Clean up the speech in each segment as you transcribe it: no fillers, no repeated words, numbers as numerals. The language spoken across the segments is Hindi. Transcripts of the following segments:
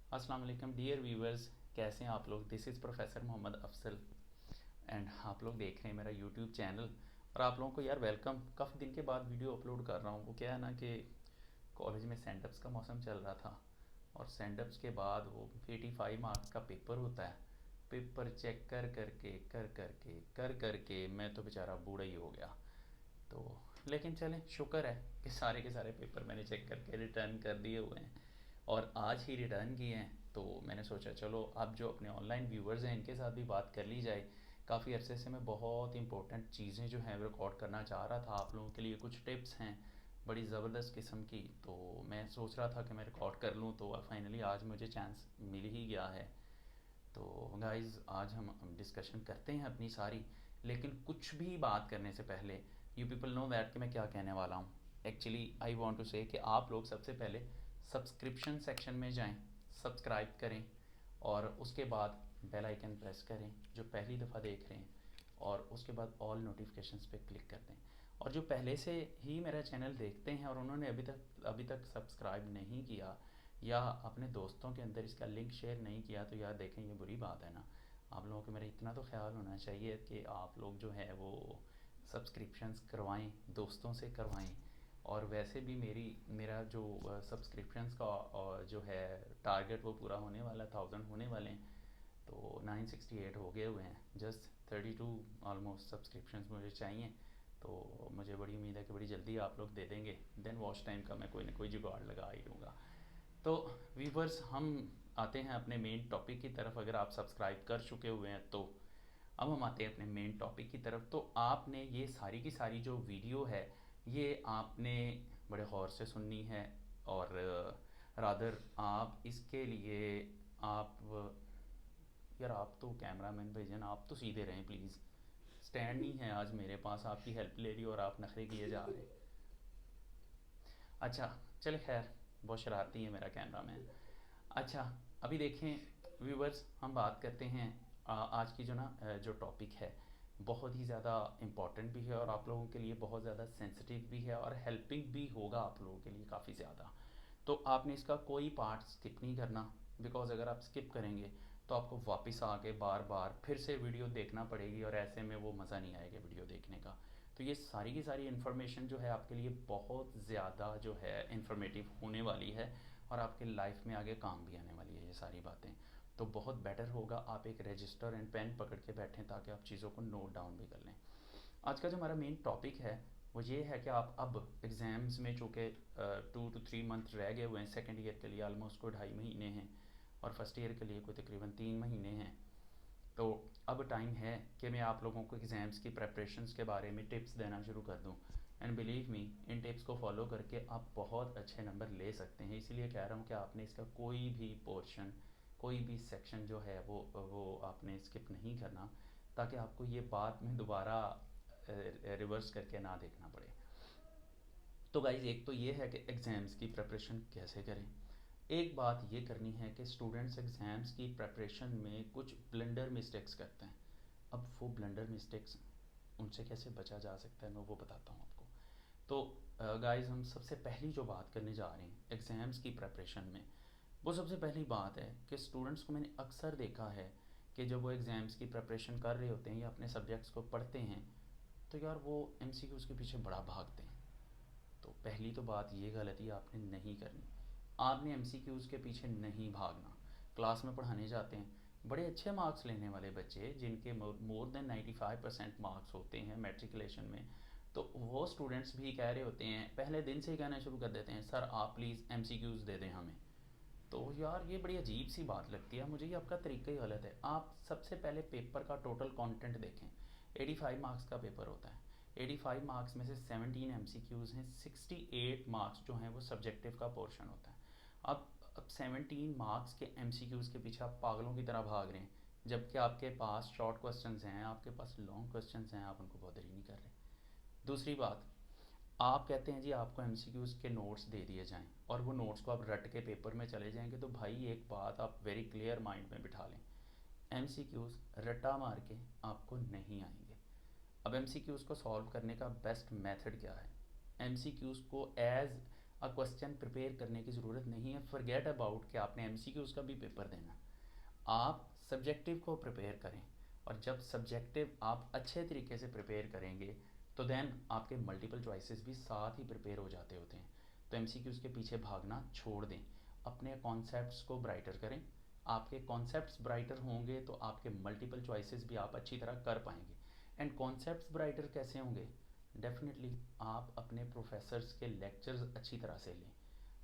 अस्सलाम वालेकुम डियर व्यूवर्स, कैसे हैं आप लोग। This is professor Mohammad Afsal and आप लोग देख रहे हैं मेरा यूट्यूब चैनल। और आप लोगों को यार वेलकम। काफ़ी दिन के बाद वीडियो अपलोड कर रहा हूँ। वो क्या है ना कि कॉलेज में सेंडअप्स का मौसम चल रहा था और सेंडअप्स के बाद वो 85 मार्क्स का पेपर होता है। पेपर चेक कर करके मैं तो बेचारा बूढ़ा ही हो गया। तो लेकिन चलें, शुक्र है कि सारे के सारे पेपर मैंने चेक करके रिटर्न कर दिए हुए हैं और आज ही रिटर्न किए हैं। तो मैंने सोचा चलो अब जो अपने ऑनलाइन व्यूवर्स हैं इनके साथ भी बात कर ली जाए। काफ़ी अरसे से मैं बहुत इंपॉर्टेंट चीज़ें जो हैं रिकॉर्ड करना चाह रहा था। आप लोगों के लिए कुछ टिप्स हैं बड़ी ज़बरदस्त किस्म की, तो मैं सोच रहा था कि मैं रिकॉर्ड कर लूँ। तो फाइनली आज मुझे चांस मिल ही गया है। तो गाइज़ आज हम डिस्कशन करते हैं अपनी सारी। लेकिन कुछ भी बात करने से पहले यू पीपल नो दैट कि मैं क्या कहने वाला हूँ। एक्चुअली आई वांट टू से कि आप लोग सबसे पहले सब्सक्रिप्शन सेक्शन में जाएं, सब्सक्राइब करें और उसके बाद बेल आइकन प्रेस करें जो पहली दफ़ा देख रहे हैं, और उसके बाद ऑल नोटिफिकेशंस पे क्लिक कर दें। और जो पहले से ही मेरा चैनल देखते हैं और उन्होंने अभी तक सब्सक्राइब नहीं किया या अपने दोस्तों के अंदर इसका लिंक शेयर नहीं किया, तो यार देखें ये बुरी बात है ना। आप लोगों को मेरा इतना तो ख्याल होना चाहिए कि आप लोग जो है वो सब्सक्रिप्शंस करवाएं, दोस्तों से करवाएं। और वैसे भी मेरा जो सब्सक्रिप्शंस का जो है टारगेट वो पूरा होने वाला, 1000 होने वाले हैं। तो 968 हो गए हुए हैं, जस्ट 32 ऑलमोस्ट सब्सक्रिप्शंस मुझे चाहिए। तो मुझे बड़ी उम्मीद है कि बड़ी जल्दी आप लोग दे देंगे। देन वॉच टाइम का मैं कोई ना कोई जुगाड़ लगा ही लूँगा। तो व्यूवर्स, हम आते हैं अपने मेन टॉपिक की तरफ। अगर आप सब्सक्राइब कर चुके हुए हैं तो अब हम आते हैं अपने मेन टॉपिक की तरफ। तो आपने ये सारी की सारी जो वीडियो है ये आपने बड़े गौर से सुननी है। और रादर आप इसके लिए आप यार आप तो कैमरा मैन भाईजान, आप तो सीधे रहें प्लीज़। स्टैंड नहीं है आज मेरे पास आपकी हेल्प ले रही और आप नखरे किए जा रहे हैं। अच्छा, चले खैर, बहुत शरारती है मेरा कैमरा मैन। अच्छा, अभी देखें व्यूवर्स, हम बात करते हैं आज की जो ना जो टॉपिक है बहुत ही ज़्यादा इम्पॉर्टेंट भी है और आप लोगों के लिए बहुत ज़्यादा सेंसिटिव भी है और हेल्पिंग भी होगा आप लोगों के लिए काफ़ी ज़्यादा। तो आपने इसका कोई पार्ट स्किप नहीं करना, बिकॉज़ अगर आप स्किप करेंगे तो आपको वापस आके बार बार फिर से वीडियो देखना पड़ेगी और ऐसे में वो मज़ा नहीं आएगा वीडियो देखने का। तो ये सारी की सारी इन्फॉर्मेशन जो है आपके लिए बहुत ज़्यादा जो है इन्फॉर्मेटिव होने वाली है और आपके लाइफ में आगे काम भी आने वाली है ये सारी बातें। तो बहुत बेटर होगा आप एक रजिस्टर एंड पेन पकड़ के बैठें ताकि आप चीज़ों को नोट डाउन भी कर लें। आज का जो हमारा मेन टॉपिक है वो ये है कि आप अब एग्ज़ाम्स में चूँकि 2 to 3 मंथ रह गए हुए हैं, सेकेंड ईयर के लिए ऑलमोस्ट कोई 2.5 महीने हैं और फर्स्ट ईयर के लिए कोई तकरीबन 3 महीने हैं। तो अब टाइम है कि मैं आप लोगों को एग्ज़ाम्स की प्रेपरेशंस के बारे में टिप्स देना शुरू कर दूं। And believe me, in tips को फॉलो करके आप बहुत अच्छे नंबर ले सकते हैं। इसीलिए कह रहा हूँ कि आपने इसका कोई भी पोर्शन, कोई भी सेक्शन जो है वो आपने स्किप नहीं करना, ताकि आपको ये बाद में दोबारा रिवर्स करके ना देखना पड़े। तो गाइज, एक तो ये है कि एग्ज़ाम्स की प्रेपरेशन कैसे करें। एक बात ये करनी है कि स्टूडेंट्स एग्ज़ाम्स की प्रेपरेशन में कुछ ब्लंडर मिस्टेक्स करते हैं। अब वो ब्लंडर मिस्टेक्स, उनसे कैसे बचा जा सकता है मैं वो बताता हूँ आपको। तो गाइस, हम सबसे पहली जो बात करने जा रहे हैं एग्ज़ाम्स की प्रेपरेशन में, वो सबसे पहली बात है कि स्टूडेंट्स को मैंने अक्सर देखा है कि जब वो एग्ज़ाम्स की प्रेपरेशन कर रहे होते हैं या अपने सब्जेक्ट्स को पढ़ते हैं तो यार वो एमसीक्यूज़ के पीछे बड़ा भागते हैं। तो पहली तो बात ये गलती आपने नहीं करनी। आपने एमसीक्यूज़ के पीछे नहीं भागना। क्लास में पढ़ाने जाते हैं, बड़े अच्छे मार्क्स लेने वाले बच्चे जिनके मोर देन 95% मार्क्स होते हैं मैट्रिकुलेशन में, तो वो स्टूडेंट्स भी कह रहे होते हैं, पहले दिन से ही कहना शुरू कर देते हैं, सर आप प्लीज़ एमसीक्यूज़ दे दें हमें। तो यार ये बड़ी अजीब सी बात लगती है मुझे, ये आपका तरीका ही गलत है। आप सबसे पहले पेपर का टोटल कंटेंट देखें। 85 मार्क्स का पेपर होता है। 85 मार्क्स में से 17 एमसीक्यूज़ हैं, 68 मार्क्स जो हैं वो सब्जेक्टिव का पोर्शन होता है। अब 17 मार्क्स के एमसीक्यूज़ के पीछे आप पागलों की तरह भाग रहे हैं, जबकि आपके पास शॉर्ट क्वेश्चंस हैं, आपके पास लॉन्ग क्वेश्चंस हैं, आप उनको बॉदर ही नहीं कर रहे। दूसरी बात, आप कहते हैं जी आपको एमसीक्यूज़ के नोट्स दे दिए जाएं और वो नोट्स को आप रट के पेपर में चले जाएंगे, तो भाई एक बात आप वेरी क्लियर माइंड में बिठा लें, एमसीक्यूज़ रट्टा मार के आपको नहीं आएंगे। अब एमसीक्यूज़ को सॉल्व करने का बेस्ट मेथड क्या है? एमसीक्यूज़ को एज क्वेश्चन प्रिपेयर करने की ज़रूरत नहीं है। फॉरगेट अबाउट कि आपने एमसीक्यूज़ का भी पेपर देना। आप सब्जेक्टिव को प्रिपेयर करें, और जब सब्जेक्टिव आप अच्छे तरीके से प्रिपेयर करेंगे तो देन आपके मल्टीपल चॉइसेस भी साथ ही प्रिपेयर हो जाते होते हैं। तो एमसीक्यूज़ के पीछे भागना छोड़ दें, अपने कॉन्सेप्ट्स को ब्राइटर करें। आपके कॉन्सेप्ट्स ब्राइटर होंगे तो आपके मल्टीपल चॉइसेस भी आप अच्छी तरह कर पाएंगे। एंड कॉन्सेप्ट्स ब्राइटर कैसे होंगे? डेफिनेटली आप अपने प्रोफेसर्स के लेक्चर्स अच्छी तरह से लें।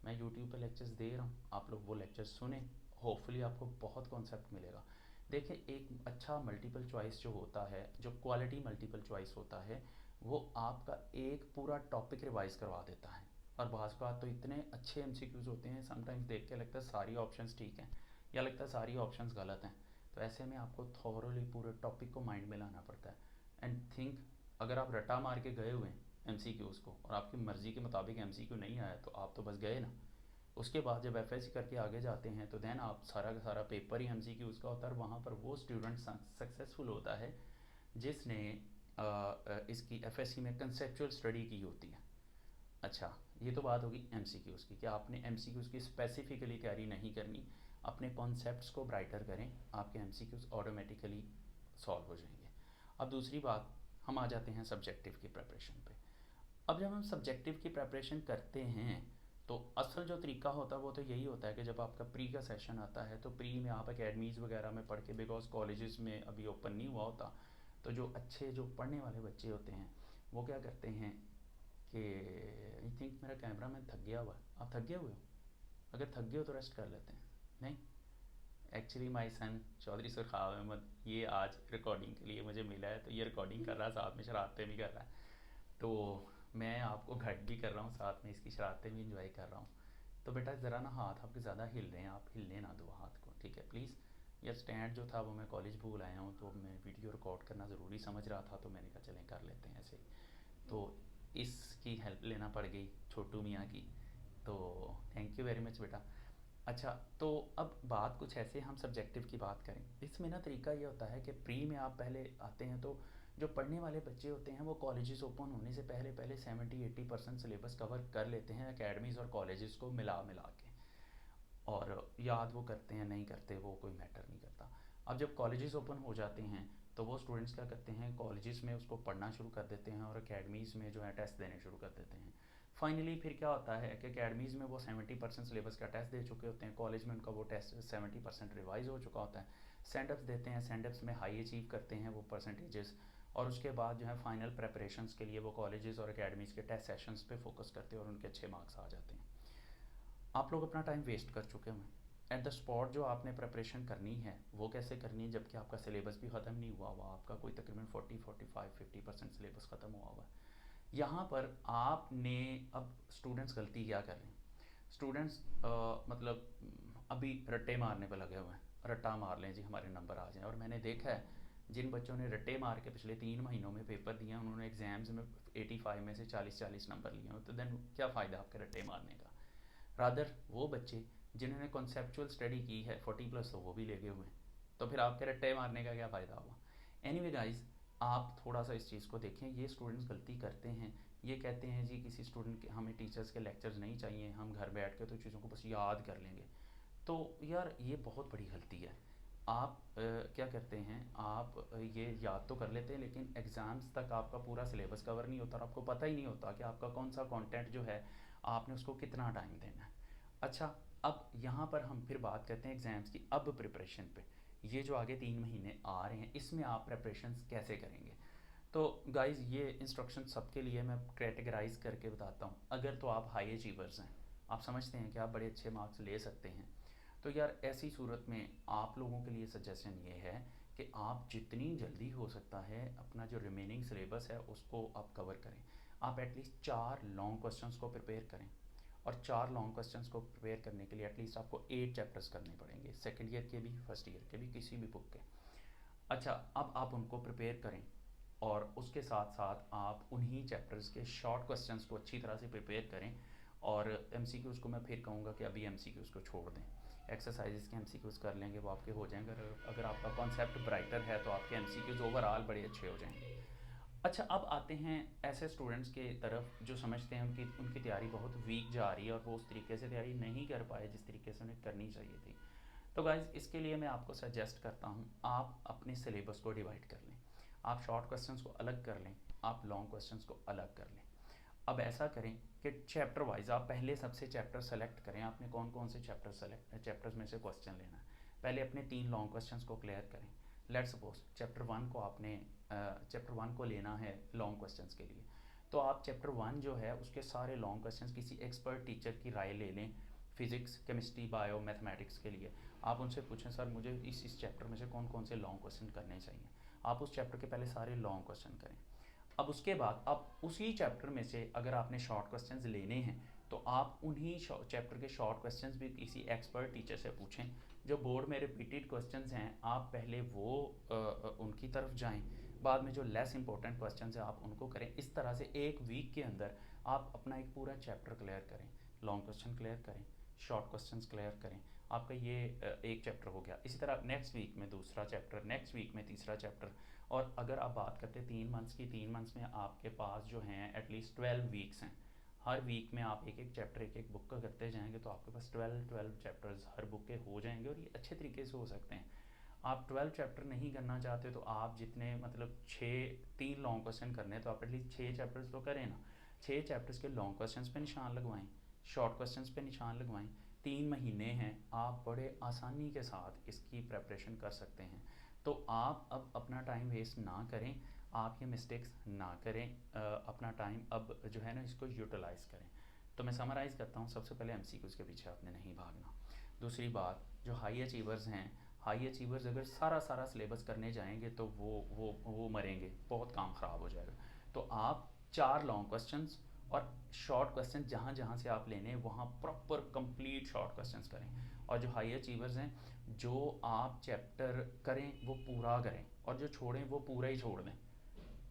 मैं यूट्यूब पे लेक्चर्स दे रहा हूँ, आप लोग वो लेक्चर्स सुने, होपफुली आपको बहुत कॉन्सेप्ट मिलेगा। देखें, एक अच्छा मल्टीपल चॉइस जो होता है, जो क्वालिटी मल्टीपल चॉइस होता है, वो आपका एक पूरा टॉपिक रिवाइज करवा देता है। और बाज़ बात तो इतने अच्छे एमसीक्यूज़ होते हैं, समटाइम्स देख के लगता है सारी ऑप्शंस ठीक हैं, या लगता है सारी ऑप्शंस गलत हैं। तो ऐसे में आपको थॉरोली पूरे टॉपिक को माइंड में लाना पड़ता है। एंड थिंक, अगर आप रटा मार के गए हुए हैं एमसीक्यूज़ को और आपकी मर्ज़ी के मुताबिक एमसीक्यू नहीं आया तो आप तो बस गए ना। उसके बाद जब एफएससी करके आगे जाते हैं तो देन आप सारा का सारा पेपर ही एमसीक्यूज़ का होता है, और वहाँ पर वो स्टूडेंट सक्सेसफुल होता है जिसने इसकी एफएससी में कंसेप्चुअल स्टडी की होती है। अच्छा, ये तो बात होगी एमसीक्यूज़ की, कि आपने एमसीक्यूज़ की स्पेसिफिकली तैयारी नहीं करनी, अपने कॉन्सेप्ट्स को ब्राइटर करें, आपके एमसीक्यूज़ ऑटोमेटिकली सॉल्व हो जाएंगे। अब दूसरी बात, हम आ जाते हैं सब्जेक्टिव की प्रिपरेशन पे। अब जब हम सब्जेक्टिव की प्रिपरेशन करते हैं तो असल जो तरीका होता है वो तो यही होता है कि जब आपका प्री का सेशन आता है तो प्री में आप एकेडमीज़ वगैरह में पढ़ के, बिकॉज कॉलेजेस में अभी ओपन नहीं हुआ होता, तो जो अच्छे जो पढ़ने वाले बच्चे होते हैं वो क्या करते हैं कि आई थिंक मेरा कैमरा मैन थक गया हुआ है, आप थक गए हुए हो? अगर थक गए हो तो रेस्ट कर लेते हैं। नहीं, एक्चुअली माई सन चौधरी सुरखाब अहमद ये आज रिकॉर्डिंग के लिए मुझे मिला है, तो ये रिकॉर्डिंग कर रहा है, साथ में शरारतें भी कर रहा है। तो मैं आपको गाइड भी कर रहा हूँ, साथ में इसकी शरारतें भी इंजॉय कर रहा हूँ। तो बेटा ज़रा ना हाथ आपके ज़्यादा हिल रहे हैं, आप हिलने ना दो हाथ को, ठीक है प्लीज़। यार स्टैंड जो था वो मैं कॉलेज भूल आया हूँ, तो मैं वीडियो रिकॉर्ड करना ज़रूरी समझ रहा था, तो मैंने कहा चलें कर लेते हैं ऐसे ही। तो इसकी हेल्प लेना पड़ गई छोटू मियाँ की, तो थैंक यू वेरी मच बेटा। अच्छा, तो अब बात कुछ ऐसे, हम सब्जेक्टिव की बात करें, इसमें ना तरीका ये होता है कि प्री में आप पहले आते हैं तो जो पढ़ने वाले बच्चे होते हैं वो कॉलेजेस ओपन होने से पहले पहले 70-80% सिलेबस कवर कर लेते हैं एकेडमीज़ और कॉलेजेस को मिला मिला के, और याद वो करते हैं नहीं करते वो कोई मैटर नहीं करता। अब जब कॉलेजेस ओपन हो जाते हैं तो वो स्टूडेंट्स क्या करते हैं, कॉलेजेस में उसको पढ़ना शुरू कर देते हैं और एकेडमीज़ में जो है टेस्ट देने शुरू कर देते हैं। फाइनली फिर क्या होता है कि एकेडमीज़ में वो 70% सिलेबस का टेस्ट दे चुके होते हैं, कॉलेज में उनका वो टेस्ट 70% रिवाइज हो चुका होता है, सेंडअप्स देते हैं, सेंडअप्स में हाई अचीव करते हैं वो परसेंटेजेस, और उसके बाद जो है फाइनल प्रेपरेशंस के लिए वो कॉलेजेस और एकेडमीज़ के टेस्ट सेशंस पे फोकस करते हैं और उनके अच्छे मार्क्स आ जाते हैं। आप लोग अपना टाइम वेस्ट कर चुके हैं। एट द स्पॉट जो आपने प्रिपरेशन करनी है वो कैसे करनी है, जबकि आपका सिलेबस भी ख़त्म नहीं हुआ हुआ, आपका कोई तकरीबन 40-45-50% सिलेबस ख़त्म हुआ हुआ है। यहाँ पर आपने, अब स्टूडेंट्स गलती क्या कर रहे हैं, स्टूडेंट्स मतलब अभी रट्टे मारने पर लगे हुए हैं, रट्टा मार लें जी हमारे नंबर आ जाएं। और मैंने देखा है जिन बच्चों ने रट्टे मार के पिछले 3 महीनों में पेपर दिए उन्होंने एग्ज़ाम्स में 85 में से 40-40 नंबर लिए हैं, तो देन क्या फ़ायदा आपके रट्टे मारने का। रादर वो बच्चे जिन्होंने कॉन्सेप्चुअल स्टडी की है 40+ तो वो भी लेके हुए हैं, तो फिर आपके रट्टे मारने का क्या फ़ायदा हुआ। एनीवे गाइस, आप थोड़ा सा इस चीज़ को देखें, ये स्टूडेंट्स गलती करते हैं, ये कहते हैं जी किसी स्टूडेंट के हमें टीचर्स के लेक्चर्स नहीं चाहिए, हम घर बैठ के तो चीज़ों को बस याद कर लेंगे। तो यार ये बहुत बड़ी गलती है। आप क्या करते हैं, आप ये याद तो कर लेते हैं लेकिन एग्ज़ाम्स तक आपका पूरा सिलेबस कवर नहीं होता और आपको पता ही नहीं होता कि आपका कौन सा कंटेंट जो है आपने उसको कितना टाइम देना है। अच्छा, अब यहाँ पर हम फिर बात करते हैं एग्ज़ाम्स की अब प्रिपरेशन पे। ये जो आगे 3 महीने आ रहे हैं इसमें आप प्रिपरेशंस कैसे करेंगे। तो गाइज़ ये इंस्ट्रक्शन सबके लिए मैं कैटेगराइज करके बताता हूँ। अगर तो आप हाई अचीवर्स हैं, आप समझते हैं कि आप बड़े अच्छे मार्क्स ले सकते हैं, तो यार ऐसी सूरत में आप लोगों के लिए सजेशन ये है कि आप जितनी जल्दी हो सकता है अपना जो रिमेनिंग सिलेबस है उसको आप कवर करें। आप एटलीस्ट 4 लॉन्ग क्वेश्चंस को प्रिपेयर करें, और 4 लॉन्ग क्वेश्चंस को प्रिपेयर करने के लिए एटलीस्ट आपको 8 चैप्टर्स करने पड़ेंगे, सेकेंड ईयर के भी फर्स्ट ईयर के भी, किसी भी बुक के। अच्छा, अब आप उनको प्रिपेयर करें और उसके साथ साथ आप उन्हीं चैप्टर्स के शॉर्ट क्वेश्चंस को अच्छी तरह से प्रिपेयर करें। और एमसीक्यूज़ को मैं फिर कहूँगा कि अभी एमसीक्यूज़ को छोड़ दें, एक्सरसाइजेस के एमसीक्यूज़ कर लेंगे वो आपके हो जाएंगे। अगर आपका कॉन्सेप्ट ब्राइटर है तो आपके एमसीक्यूज़ ओवरऑल बड़े अच्छे हो जाएंगे। अच्छा, अब आते हैं ऐसे स्टूडेंट्स के तरफ जो समझते हैं उनकी उनकी तैयारी बहुत वीक जा रही है और वो उस तरीके से तैयारी नहीं कर पाए जिस तरीके से उन्हें करनी चाहिए थी। तो गाइज़, इसके लिए मैं आपको सजेस्ट करता हूँ, आप अपने सिलेबस को डिवाइड कर लें। आप शॉर्ट क्वेश्चंस को अलग कर लें, आप लॉन्ग क्वेश्चंस को अलग कर लें। अब ऐसा करें कि चैप्टर वाइज आप पहले सबसे चैप्टर सेलेक्ट करें, आपने कौन कौन से चैप्टर्स में से क्वेश्चन लेना है। पहले अपने 3 लॉन्ग क्वेश्चंस को क्लियर करें। लेट्स सपोज चैप्टर वन को लेना है लॉन्ग क्वेश्चंस के लिए, तो आप चैप्टर वन जो है उसके सारे लॉन्ग क्वेश्चंस किसी एक्सपर्ट टीचर की राय ले लें। फिजिक्स, केमिस्ट्री, बायो, मैथमेटिक्स के लिए आप उनसे पूछें, सर मुझे इस चैप्टर में से कौन कौन से लॉन्ग क्वेश्चन करने चाहिए। आप उस चैप्टर के पहले सारे लॉन्ग क्वेश्चन करें। अब उसके बाद आप उसी चैप्टर में से अगर आपने शॉर्ट क्वेश्चंस लेने हैं तो आप उन्हीं चैप्टर के शॉर्ट क्वेश्चंस भी किसी एक्सपर्ट टीचर से पूछें। जो बोर्ड में रिपीटेड क्वेश्चंस हैं आप पहले वो उनकी तरफ जाएं, बाद में जो लेस इंपॉर्टेंट क्वेश्चंस हैं आप उनको करें। इस तरह से एक वीक के अंदर आप अपना एक पूरा चैप्टर क्लियर करें। लॉन्ग क्वेश्चन क्लियर करें, शॉर्ट क्वेश्चंस क्लियर करें, आपका ये एक चैप्टर हो गया। इसी तरह नेक्स्ट वीक में दूसरा चैप्टर, नेक्स्ट वीक में तीसरा चैप्टर। और अगर आप बात करते हैं 3 मंथ्स की, 3 मंथ्स में आपके पास जो हैं एटलीस्ट 12 वीक्स हैं। हर वीक में आप एक एक चैप्टर, एक एक बुक का करते जाएंगे तो आपके पास 12 चैप्टर्स हर बुक के हो जाएंगे और ये अच्छे तरीके से हो सकते हैं। आप 12 चैप्टर नहीं करना चाहते तो आप जितने मतलब 3 लॉन्ग क्वेश्चन करने हैं तो आप एटलीस्ट 6 चैप्टर्स तो करें ना। 6 चैप्टर्स के लॉन्ग क्वेश्चंस पे निशान लगवाएं, शॉर्ट क्वेश्चंस पे निशान लगवाएं। 3 महीने हैं, आप बड़े आसानी के साथ इसकी प्रेपरेशन कर सकते हैं। तो आप अब अपना टाइम वेस्ट ना करें, आप ये मिस्टेक्स ना करें। अपना टाइम अब जो है ना इसको यूटिलाइज़ करें। तो मैं समराइज़ करता हूँ, सबसे पहले एमसीक्यूज़ के पीछे आपने नहीं भागना। दूसरी बात, जो हाई अचीवर्स हैं, हाई अचीवर्स अगर सारा सारा सिलेबस करने जाएंगे तो वो मरेंगे, बहुत काम ख़राब हो जाएगा। तो आप 4 लॉन्ग क्वेश्चंस और शॉर्ट क्वेश्चन जहाँ जहाँ से आप लेने हैं वहाँ प्रॉपर कंप्लीट शॉर्ट क्वेश्चंस करें। और जो हाई अचीवर्स हैं, जो आप चैप्टर करें वो पूरा करें और जो छोड़ें वो पूरा ही छोड़ दें।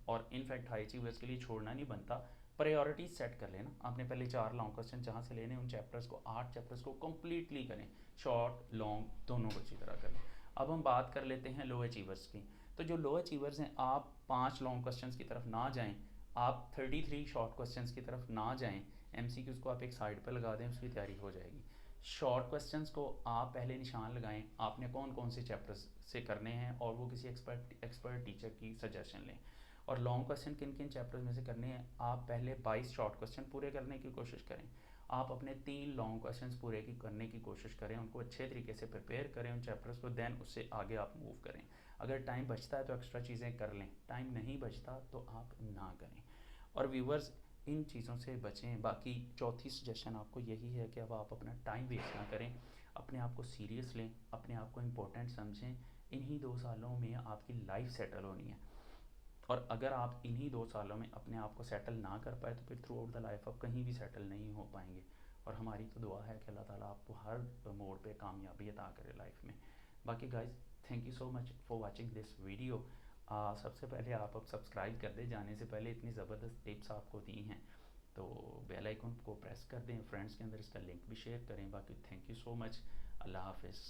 और इनफैक्ट हाई अचीवर्स के लिए छोड़ना नहीं बनता, प्रायोरिटीज सेट कर लेना। आपने पहले 4 लॉन्ग क्वेश्चन जहाँ से लेने उन चैप्टर्स को, 8 चैप्टर्स को कम्प्लीटली करें, शॉर्ट लॉन्ग दोनों को अच्छी तरह करें। अब हम बात कर लेते हैं लो अचीवर्स की। तो जो लो अचीवर्स हैं, आप 5 लॉन्ग क्वेश्चन की तरफ ना जाएं, आप 33 शॉर्ट क्वेश्चन की तरफ ना जाएं। एमसीक्यूज़ को आप एक साइड पर लगा दें, उसकी तैयारी हो जाएगी। शॉर्ट क्वेश्चंस को आप पहले निशान लगाएं, आपने कौन कौन से चैप्टर्स से करने हैं और वो किसी एक्सपर्ट टीचर की सजेशन लें। और लॉन्ग क्वेश्चन किन किन चैप्टर्स में से करने हैं, आप पहले 22 शॉर्ट क्वेश्चन पूरे करने की कोशिश करें। आप अपने 3 लॉन्ग क्वेश्चन पूरे करने की कोशिश करें, उनको अच्छे तरीके से प्रिपेयर करें उन चैप्टर्स को, देन उससे आगे आप मूव करें। अगर टाइम बचता है तो एक्स्ट्रा चीज़ें कर लें, टाइम नहीं बचता तो आप ना करें। और व्यूवर्स, इन चीज़ों से बचें। बाकी चौथी सजेशन आपको यही है कि अब आप अपना टाइम वेस्ट ना करें, अपने आप को सीरियस लें, अपने आप को इम्पोर्टेंट समझें। इन्हीं 2 सालों में आपकी लाइफ सेटल होनी है। और अगर आप इन्हीं 2 सालों में अपने आप को सेटल ना कर पाए तो फिर थ्रू आउट द लाइफ आप कहीं भी सेटल नहीं हो पाएंगे। और हमारी तो दुआ है कि अल्लाह ताला आपको हर मोड़ पे कामयाबी अता करे लाइफ में। बाकी guys, thank you so much for watching this video. सबसे पहले आप अब सब्सक्राइब कर दें, जाने से पहले इतनी ज़बरदस्त टिप्स आपको दी हैं तो बेल आइकन को प्रेस कर दें, फ्रेंड्स के अंदर इसका लिंक भी शेयर करें। बाकी थैंक यू सो मच, अल्लाह हाफिज़।